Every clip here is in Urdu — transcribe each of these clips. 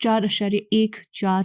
4.14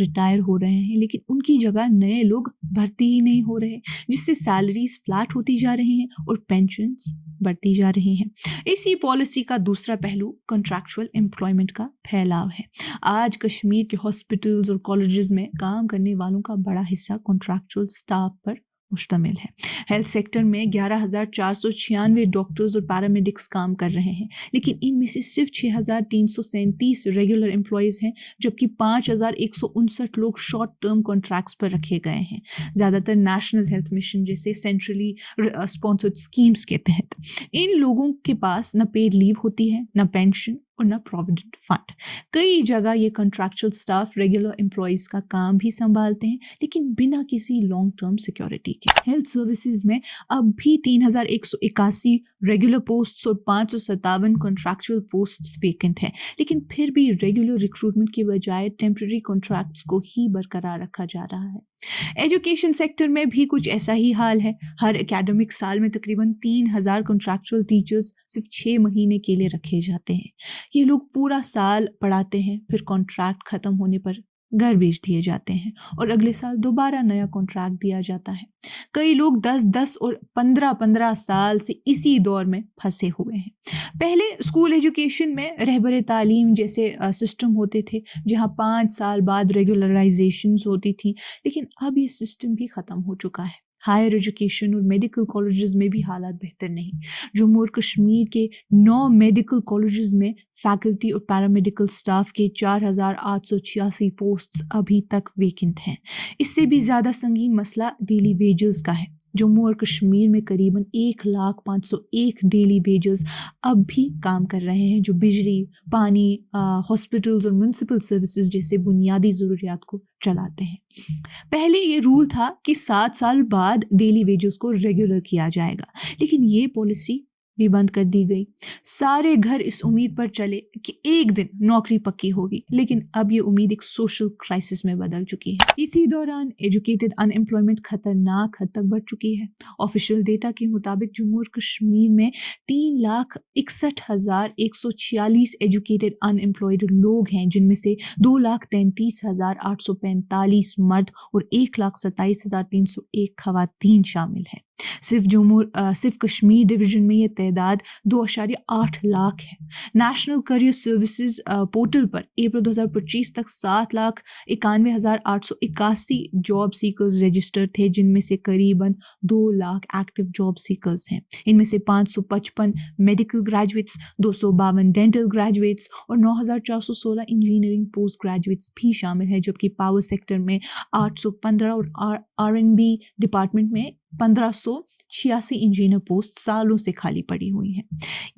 ریٹائر ہو رہے ہیں، لیکن ان کی جگہ نئے لوگ بھرتی ہی نہیں ہو رہے، جس سے سیلریز فلیٹ ہوتی جا رہی ہیں اور پینشنز بڑھتی جا رہی ہیں۔ اسی پالیسی کا دوسرا پہلو کنٹریکچوئل امپلائمنٹ کا پھیلاؤ ہے۔ آج کشمیر کے ہاسپٹلز اور کالجز میں کام کرنے والوں کا بڑا حصہ کنٹریکچوئل سٹاف پر مشتمل ہے۔ ہیلتھ سیکٹر میں 11,496 ڈاکٹرز اور پیرامیڈکس کام کر رہے ہیں، لیکن ان میں سے صرف 6,337 ریگولر امپلائیز ہیں، جبکہ 5,159 لوگ شارٹ ٹرم کانٹریکٹس پر رکھے گئے ہیں، زیادہ تر نیشنل ہیلتھ مشن جیسے سینٹرلی اسپانسرڈ اسکیمز کے تحت۔ ان لوگوں کے پاس نہ پیڈ لیو ہوتی ہے، نہ پینشن اور نہ پروویڈنٹ فنڈ۔ کئی جگہ یہ کنٹریکچوئل سٹاف ریگولر امپلائیز کا کام بھی سنبھالتے ہیں، لیکن بنا کسی لانگ ٹرم سیکیورٹی کے۔ ہیلتھ سروسز میں اب بھی 3,181 ریگولر پوسٹس اور 557 کنٹریکچوئل پوسٹس ویکنٹ ہیں، لیکن پھر بھی ریگولر ریکروٹمنٹ کے بجائے ٹیمپرری کنٹریکٹس کو ہی برقرار رکھا جا رہا ہے۔ ایجوکیشن سیکٹر میں بھی کچھ ایسا ہی حال ہے۔ ہر اکیڈمک سال میں تقریباً 3,000 کنٹریکچوئل ٹیچرز صرف 6 مہینے کے لیے رکھے جاتے ہیں۔ یہ لوگ پورا سال پڑھاتے ہیں، پھر کانٹریکٹ ختم ہونے پر گھر بھیج دیے جاتے ہیں اور اگلے سال دوبارہ نیا کانٹریکٹ دیا جاتا ہے۔ کئی لوگ 10 اور 15 سال سے اسی دور میں پھنسے ہوئے ہیں۔ پہلے اسکول ایجوکیشن میں رہبر تعلیم جیسے سسٹم ہوتے تھے، جہاں 5 سال بعد ریگولرائزیشنز ہوتی تھیں، لیکن اب یہ سسٹم بھی ختم ہو چکا ہے۔ ہائر ایجوکیشن اور میڈیکل کالجز میں بھی حالات بہتر نہیں۔ جموں اور کشمیر کے 9 میڈیکل کالجز میں فیکلٹی اور پیرامیڈیکل سٹاف کے 4,886 پوسٹس ابھی تک ویکنٹ ہیں۔ اس سے بھی زیادہ سنگین مسئلہ ڈیلی ویجز کا ہے۔ جموں اور کشمیر میں قریباً 1,501 ڈیلی ویجز اب بھی کام کر رہے ہیں، جو بجلی، پانی، ہاسپٹلز اور میونسپل سروسز جیسے بنیادی ضروریات کو چلاتے ہیں۔ پہلے یہ رول تھا کہ 7 سال بعد ڈیلی ویجز کو ریگولر کیا جائے گا، لیکن یہ پالیسی بھی بند کر دی گئی۔ سارے گھر اس امید پر چلے کہ ایک دن نوکری پکی ہوگی، لیکن اب یہ امید ایک سوشل کرائسس میں بدل چکی ہے۔ اسی دوران ایجوکیٹڈ ان ایمپلائمنٹ خطرناک حد تک بڑھ چکی ہے۔ آفیشیل ڈیٹا کے مطابق جموں اور کشمیر میں 3,61,146 ایجوکیٹڈ ان ایمپلائڈ لوگ ہیں، جن میں سے 2,33,845 مرد اور 1,27,301 خواتین شامل ہیں۔ صرف کشمیر ڈویژن میں یہ تعداد 2.8 لاکھ ہے۔ نیشنل کیریئر سروسز پورٹل پر اپریل 2025 تک 7,91,881 جاب سیکرز رجسٹرڈ تھے، جن میں سے قریباً 2 لاکھ ایکٹیو جاب سیکرز ہیں۔ ان میں سے 555 میڈیکل گریجویٹس، 252 ڈینٹل گریجویٹس اور 9,416 انجینئرنگ پوسٹ گریجویٹس بھی شامل ہیں، جبکہ پاور سیکٹر میں 815 اور R&B ڈپارٹمنٹ میں 1,586 انجینئر پوسٹ سالوں سے خالی پڑی ہوئی ہیں۔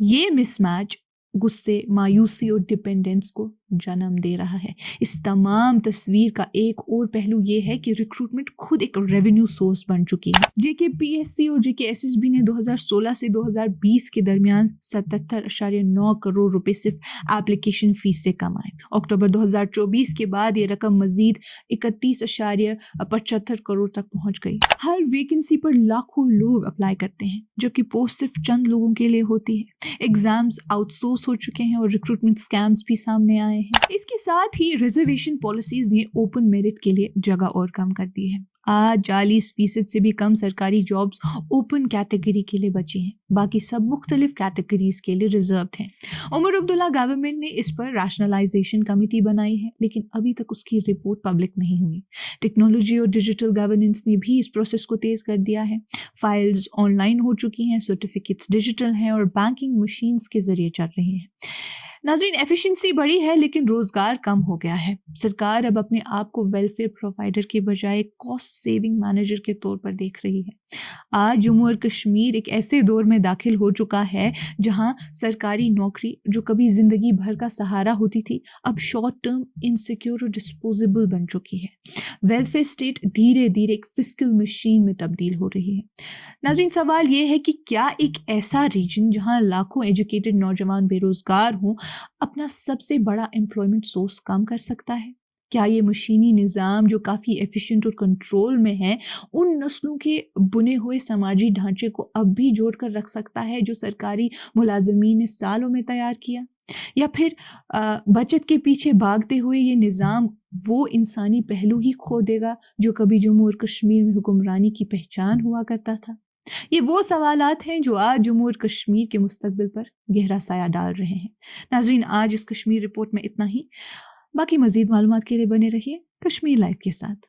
یہ مس میچ غصے، مایوسی اور ڈپینڈنس کو جنم دے رہا ہے۔ اس تمام تصویر کا ایک اور پہلو یہ ہے کہ ریکروٹمنٹ خود ایک ریونیو سورس بن چکی ہے۔ JKPSC اور JKSSB نے 2016 سے 2020 کے درمیان 77.9 کروڑ روپے صرف ایپلیکیشن فیس سے کمائے۔ اکتوبر 2024 کے بعد یہ رقم مزید 31.75 کروڑ تک پہنچ گئی۔ ہر ویکنسی پر لاکھوں لوگ اپلائی کرتے ہیں، جبکہ پوسٹ صرف چند لوگوں کے لیے ہوتی ہے۔ ایگزامز آؤٹ سورس ہو چکے ہیں اور ریکروٹمنٹ اسکیمز بھی سامنے آئے ہیں۔ اس کے ساتھ ہی ریزرویشن پالیسیز نے اوپن میرٹ کے لیے جگہ اور کم کر دی ہے۔ آج 40% سے بھی کم سرکاری جابز اوپن کیٹیگری کے لیے بچی ہیں، باقی سب مختلف کیٹیگریز کے لیے ریزروڈ ہیں۔ عمر عبداللہ گورنمنٹ نے اس پر ریشنلائزیشن کمیٹی بنائی ہے، لیکن ابھی تک اس کی رپورٹ پبلک نہیں ہوئی۔ ٹیکنالوجی اور ڈیجیٹل گورننس نے بھی اس پروسیس کو تیز کر دیا ہے۔ فائلز آن لائن ہو چکی ہیں، سرٹیفکیٹس ڈیجیٹل ہیں اور بینکنگ مشینز کے ذریعے چل رہی ہیں۔ ناظرین، ایفیشنسی بڑھی ہے لیکن روزگار کم ہو گیا ہے۔ سرکار اب اپنے آپ کو ویلفیئر پرووائڈر کے بجائے کاسٹ سیونگ مینیجر کے طور پر دیکھ رہی ہے۔ آج جموں اور کشمیر ایک ایسے دور میں داخل ہو چکا ہے جہاں سرکاری نوکری جو کبھی زندگی بھر کا سہارا ہوتی تھی، اب شارٹ ٹرم، انسیکیور اور ڈسپوزیبل بن چکی ہے۔ ویلفیئر اسٹیٹ دھیرے دھیرے ایک فسکل مشین میں تبدیل ہو رہی ہے۔ ناظرین، سوال یہ ہے کہ کیا ایک ایسا ریجن جہاں لاکھوں ایجوکیٹڈ نوجوان بے روزگار ہوں اپنا سب سے بڑا امپلائمنٹ سورس کم کر سکتا ہے؟ کیا یہ مشینی نظام جو کافی ایفیشینٹ اور کنٹرول میں ہے، ان نسلوں کے بنے ہوئے سماجی ڈھانچے کو اب بھی جوڑ کر رکھ سکتا ہے جو سرکاری ملازمین نے سالوں میں تیار کیا؟ یا پھر بچت کے پیچھے بھاگتے ہوئے یہ نظام وہ انسانی پہلو ہی کھو دے گا جو کبھی جموں اور کشمیر میں حکمرانی کی پہچان ہوا کرتا تھا؟ یہ وہ سوالات ہیں جو آج جموں اور کشمیر کے مستقبل پر گہرا سایہ ڈال رہے ہیں۔ ناظرین، آج اس کشمیر رپورٹ میں اتنا ہی۔ باقی مزید معلومات کے لیے بنے رہیے کشمیر لائیو کے ساتھ۔